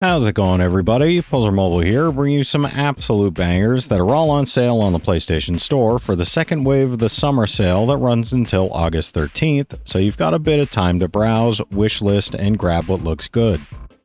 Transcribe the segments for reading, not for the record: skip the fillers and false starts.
How's it going, everybody? Pozermobil here, bringing you some absolute bangers that are all on sale on the PlayStation Store for the second wave of the summer sale that runs until August 13th, so you've got a bit of time to browse, wishlist, and grab what looks good.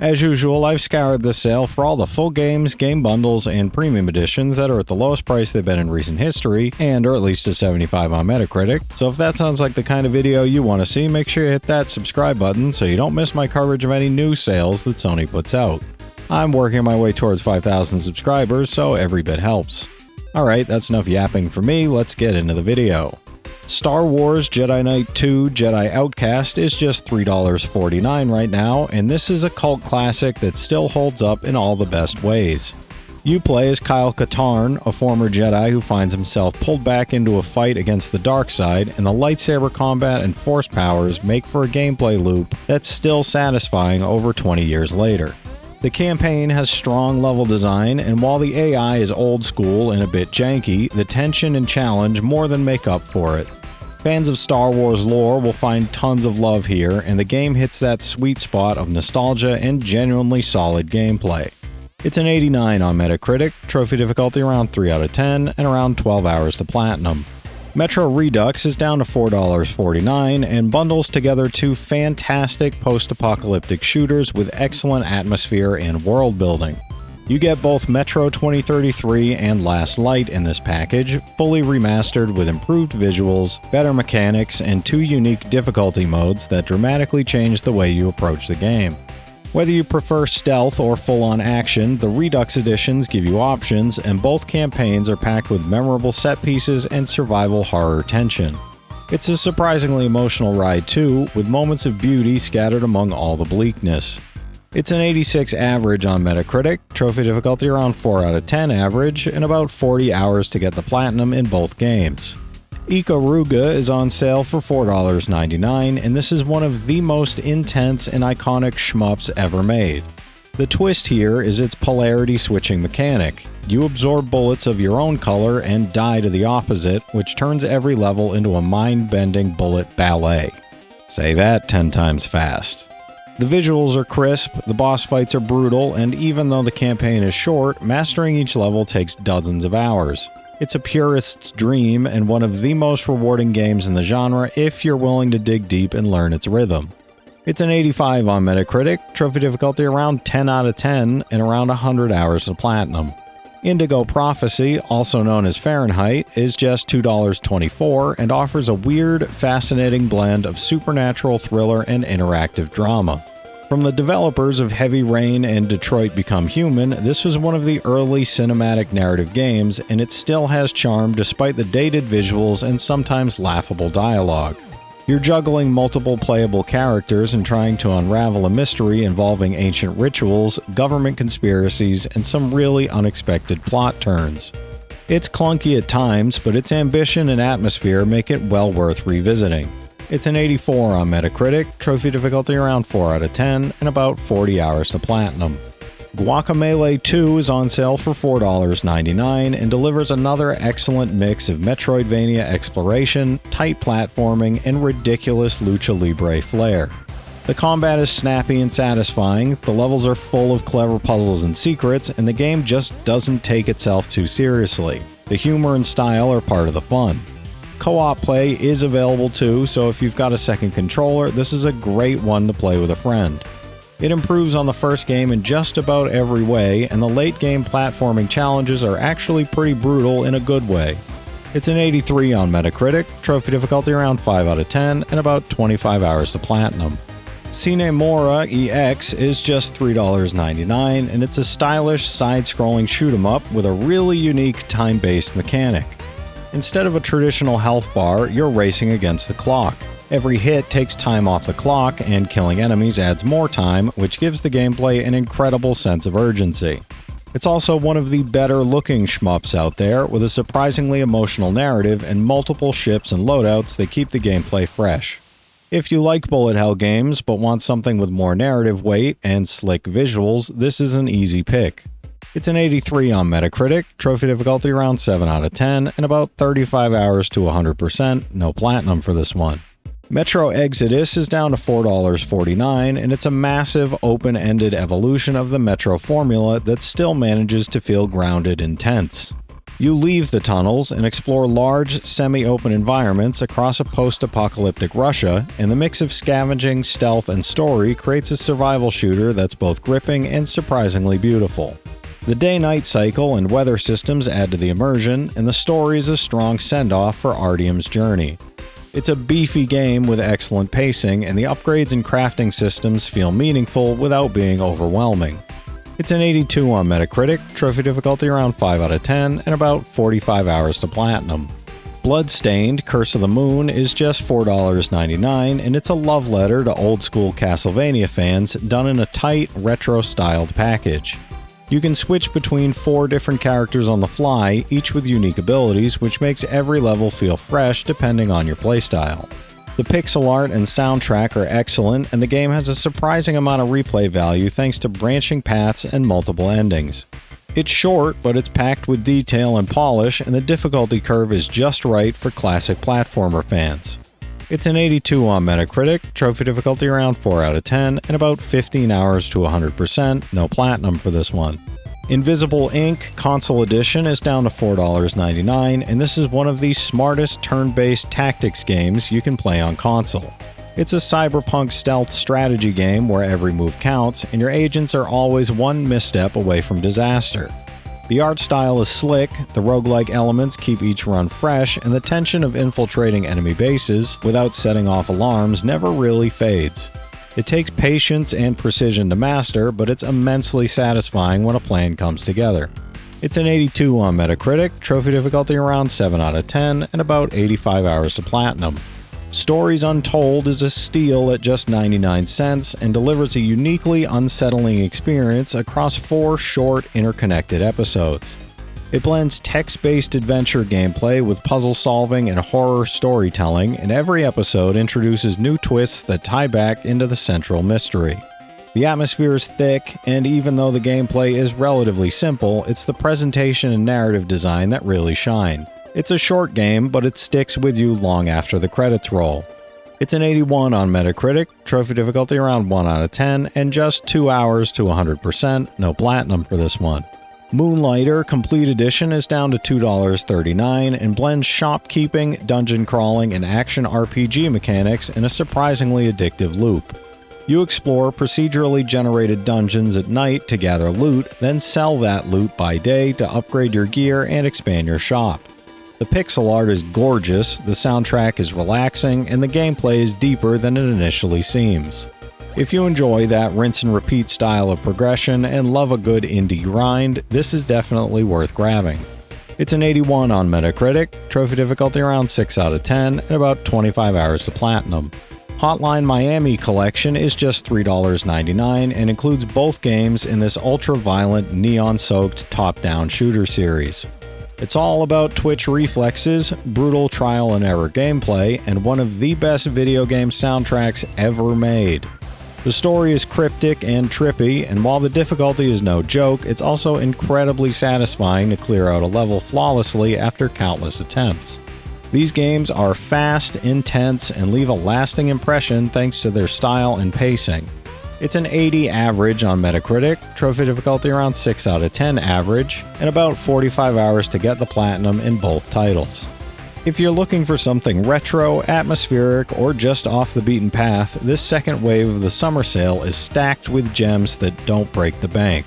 As usual, I've scoured this sale for all the full games, game bundles, and premium editions that are at the lowest price they've been in recent history, and are at least a 75 on Metacritic. So if that sounds like the kind of video you want to see, make sure you hit that subscribe button so you don't miss my coverage of any new sales that Sony puts out. I'm working my way towards 5,000 subscribers, so every bit helps. Alright, that's enough yapping for me, let's get into the video. Star Wars Jedi Knight 2 Jedi Outcast is just $3.49 right now, and this is a cult classic that still holds up in all the best ways. You play as Kyle Katarn, a former Jedi who finds himself pulled back into a fight against the dark side, and the lightsaber combat and force powers make for a gameplay loop that's still satisfying over 20 years later. The campaign has strong level design, and while the AI is old school and a bit janky, the tension and challenge more than make up for it. Fans of Star Wars lore will find tons of love here, and the game hits that sweet spot of nostalgia and genuinely solid gameplay. It's an 89 on Metacritic, trophy difficulty around 3 out of 10, and around 12 hours to platinum. Metro Redux is down to $4.49 and bundles together two fantastic post-apocalyptic shooters with excellent atmosphere and world building. You get both Metro 2033 and Last Light in this package, fully remastered with improved visuals, better mechanics, and two unique difficulty modes that dramatically change the way you approach the game. Whether you prefer stealth or full-on action, the Redux editions give you options, and both campaigns are packed with memorable set pieces and survival horror tension. It's a surprisingly emotional ride too, with moments of beauty scattered among all the bleakness. It's an 86 average on Metacritic, trophy difficulty around 4 out of 10 average, and about 40 hours to get the platinum in both games. Ikaruga is on sale for $4.99, and this is one of the most intense and iconic shmups ever made. The twist here is its polarity switching mechanic. You absorb bullets of your own color and die to the opposite, which turns every level into a mind-bending bullet ballet. Say that 10 times fast. The visuals are crisp, the boss fights are brutal, and even though the campaign is short, mastering each level takes dozens of hours. It's a purist's dream and one of the most rewarding games in the genre if you're willing to dig deep and learn its rhythm. It's an 85 on Metacritic, trophy difficulty around 10 out of 10, and around 100 hours to platinum. Indigo Prophecy, also known as Fahrenheit, is just $2.24 and offers a weird, fascinating blend of supernatural thriller and interactive drama. From the developers of Heavy Rain and Detroit Become Human, this was one of the early cinematic narrative games, and it still has charm despite the dated visuals and sometimes laughable dialogue. You're juggling multiple playable characters and trying to unravel a mystery involving ancient rituals, government conspiracies, and some really unexpected plot turns. It's clunky at times, but its ambition and atmosphere make it well worth revisiting. It's an 84 on Metacritic, trophy difficulty around 4 out of 10, and about 40 hours to platinum. Guacamelee 2 is on sale for $4.99 and delivers another excellent mix of Metroidvania exploration, tight platforming, and ridiculous lucha libre flair. The combat is snappy and satisfying, the levels are full of clever puzzles and secrets, and the game just doesn't take itself too seriously. The humor and style are part of the fun. Co-op play is available too, so if you've got a second controller, this is a great one to play with a friend. It improves on the first game in just about every way, and the late-game platforming challenges are actually pretty brutal in a good way. It's an 83 on Metacritic, trophy difficulty around 5 out of 10, and about 25 hours to platinum. Sine Mora EX is just $3.99, and it's a stylish side-scrolling shoot-'em-up with a really unique time-based mechanic. Instead of a traditional health bar, you're racing against the clock. Every hit takes time off the clock, and killing enemies adds more time, which gives the gameplay an incredible sense of urgency. It's also one of the better-looking shmups out there, with a surprisingly emotional narrative and multiple ships and loadouts that keep the gameplay fresh. If you like bullet hell games, but want something with more narrative weight and slick visuals, this is an easy pick. It's an 83 on Metacritic, trophy difficulty around 7 out of 10, and about 35 hours to 100%, no platinum for this one. Metro Exodus is down to $4.49, and it's a massive, open-ended evolution of the Metro formula that still manages to feel grounded and tense. You leave the tunnels and explore large, semi-open environments across a post-apocalyptic Russia, and the mix of scavenging, stealth, and story creates a survival shooter that's both gripping and surprisingly beautiful. The day-night cycle and weather systems add to the immersion, and the story is a strong send-off for Artyom's journey. It's a beefy game with excellent pacing, and the upgrades and crafting systems feel meaningful without being overwhelming. It's an 82 on Metacritic, trophy difficulty around 5 out of 10, and about 45 hours to platinum. Bloodstained, Curse of the Moon is just $4.99, and it's a love letter to old-school Castlevania fans done in a tight, retro-styled package. You can switch between 4 different characters on the fly, each with unique abilities, which makes every level feel fresh depending on your playstyle. The pixel art and soundtrack are excellent, and the game has a surprising amount of replay value thanks to branching paths and multiple endings. It's short, but it's packed with detail and polish, and the difficulty curve is just right for classic platformer fans. It's an 82 on Metacritic, trophy difficulty around 4 out of 10, and about 15 hours to 100%, no platinum for this one. Invisible Ink Console Edition is down to $4.99, and this is one of the smartest turn-based tactics games you can play on console. It's a cyberpunk stealth strategy game where every move counts, and your agents are always one misstep away from disaster. The art style is slick, the roguelike elements keep each run fresh, and the tension of infiltrating enemy bases without setting off alarms never really fades. It takes patience and precision to master, but it's immensely satisfying when a plan comes together. It's an 82 on Metacritic, trophy difficulty around 7 out of 10, and about 85 hours to platinum. Stories Untold is a steal at just 99 cents and delivers a uniquely unsettling experience across 4 short, interconnected episodes. It blends text-based adventure gameplay with puzzle solving and horror storytelling, and every episode introduces new twists that tie back into the central mystery. The atmosphere is thick, and even though the gameplay is relatively simple, it's the presentation and narrative design that really shine. It's a short game, but it sticks with you long after the credits roll. It's an 81 on Metacritic, trophy difficulty around 1 out of 10, and just 2 hours to 100%, no platinum for this one. Moonlighter Complete Edition is down to $2.39 and blends shopkeeping, dungeon crawling, and action RPG mechanics in a surprisingly addictive loop. You explore procedurally generated dungeons at night to gather loot, then sell that loot by day to upgrade your gear and expand your shop. The pixel art is gorgeous, the soundtrack is relaxing, and the gameplay is deeper than it initially seems. If you enjoy that rinse and repeat style of progression and love a good indie grind, this is definitely worth grabbing. It's an 81 on Metacritic, trophy difficulty around 6 out of 10, and about 25 hours to platinum. Hotline Miami collection is just $3.99 and includes both games in this ultra-violent, neon-soaked top-down shooter series. It's all about twitch reflexes, brutal trial and error gameplay, and one of the best video game soundtracks ever made. The story is cryptic and trippy, and while the difficulty is no joke, it's also incredibly satisfying to clear out a level flawlessly after countless attempts. These games are fast, intense, and leave a lasting impression thanks to their style and pacing. It's an 80 average on Metacritic, trophy difficulty around 6 out of 10 average, and about 45 hours to get the platinum in both titles. If you're looking for something retro, atmospheric, or just off the beaten path, this second wave of the summer sale is stacked with gems that don't break the bank.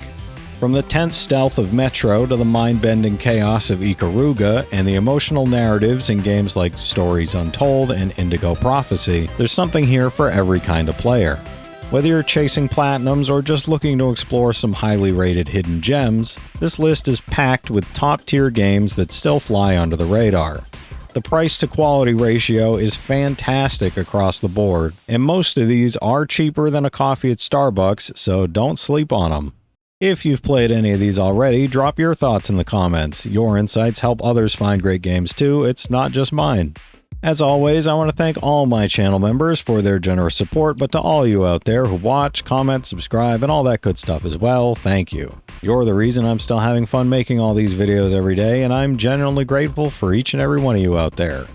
From the tense stealth of Metro to the mind-bending chaos of Ikaruga and the emotional narratives in games like Stories Untold and Indigo Prophecy, there's something here for every kind of player. Whether you're chasing platinums or just looking to explore some highly rated hidden gems, this list is packed with top-tier games that still fly under the radar. The price-to-quality ratio is fantastic across the board, and most of these are cheaper than a coffee at Starbucks, so don't sleep on them. If you've played any of these already, drop your thoughts in the comments. Your insights help others find great games too, it's not just mine. As always, I want to thank all my channel members for their generous support, but to all you out there who watch, comment, subscribe, and all that good stuff as well, thank you. You're the reason I'm still having fun making all these videos every day, and I'm genuinely grateful for each and every one of you out there.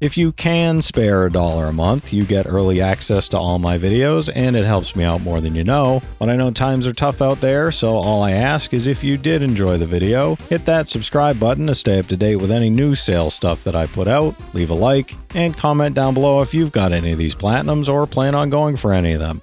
If you can spare $1 a month, you get early access to all my videos, and it helps me out more than you know. But I know times are tough out there, so all I ask is if you did enjoy the video, hit that subscribe button to stay up to date with any new sales stuff that I put out, leave a like, and comment down below if you've got any of these platinums or plan on going for any of them.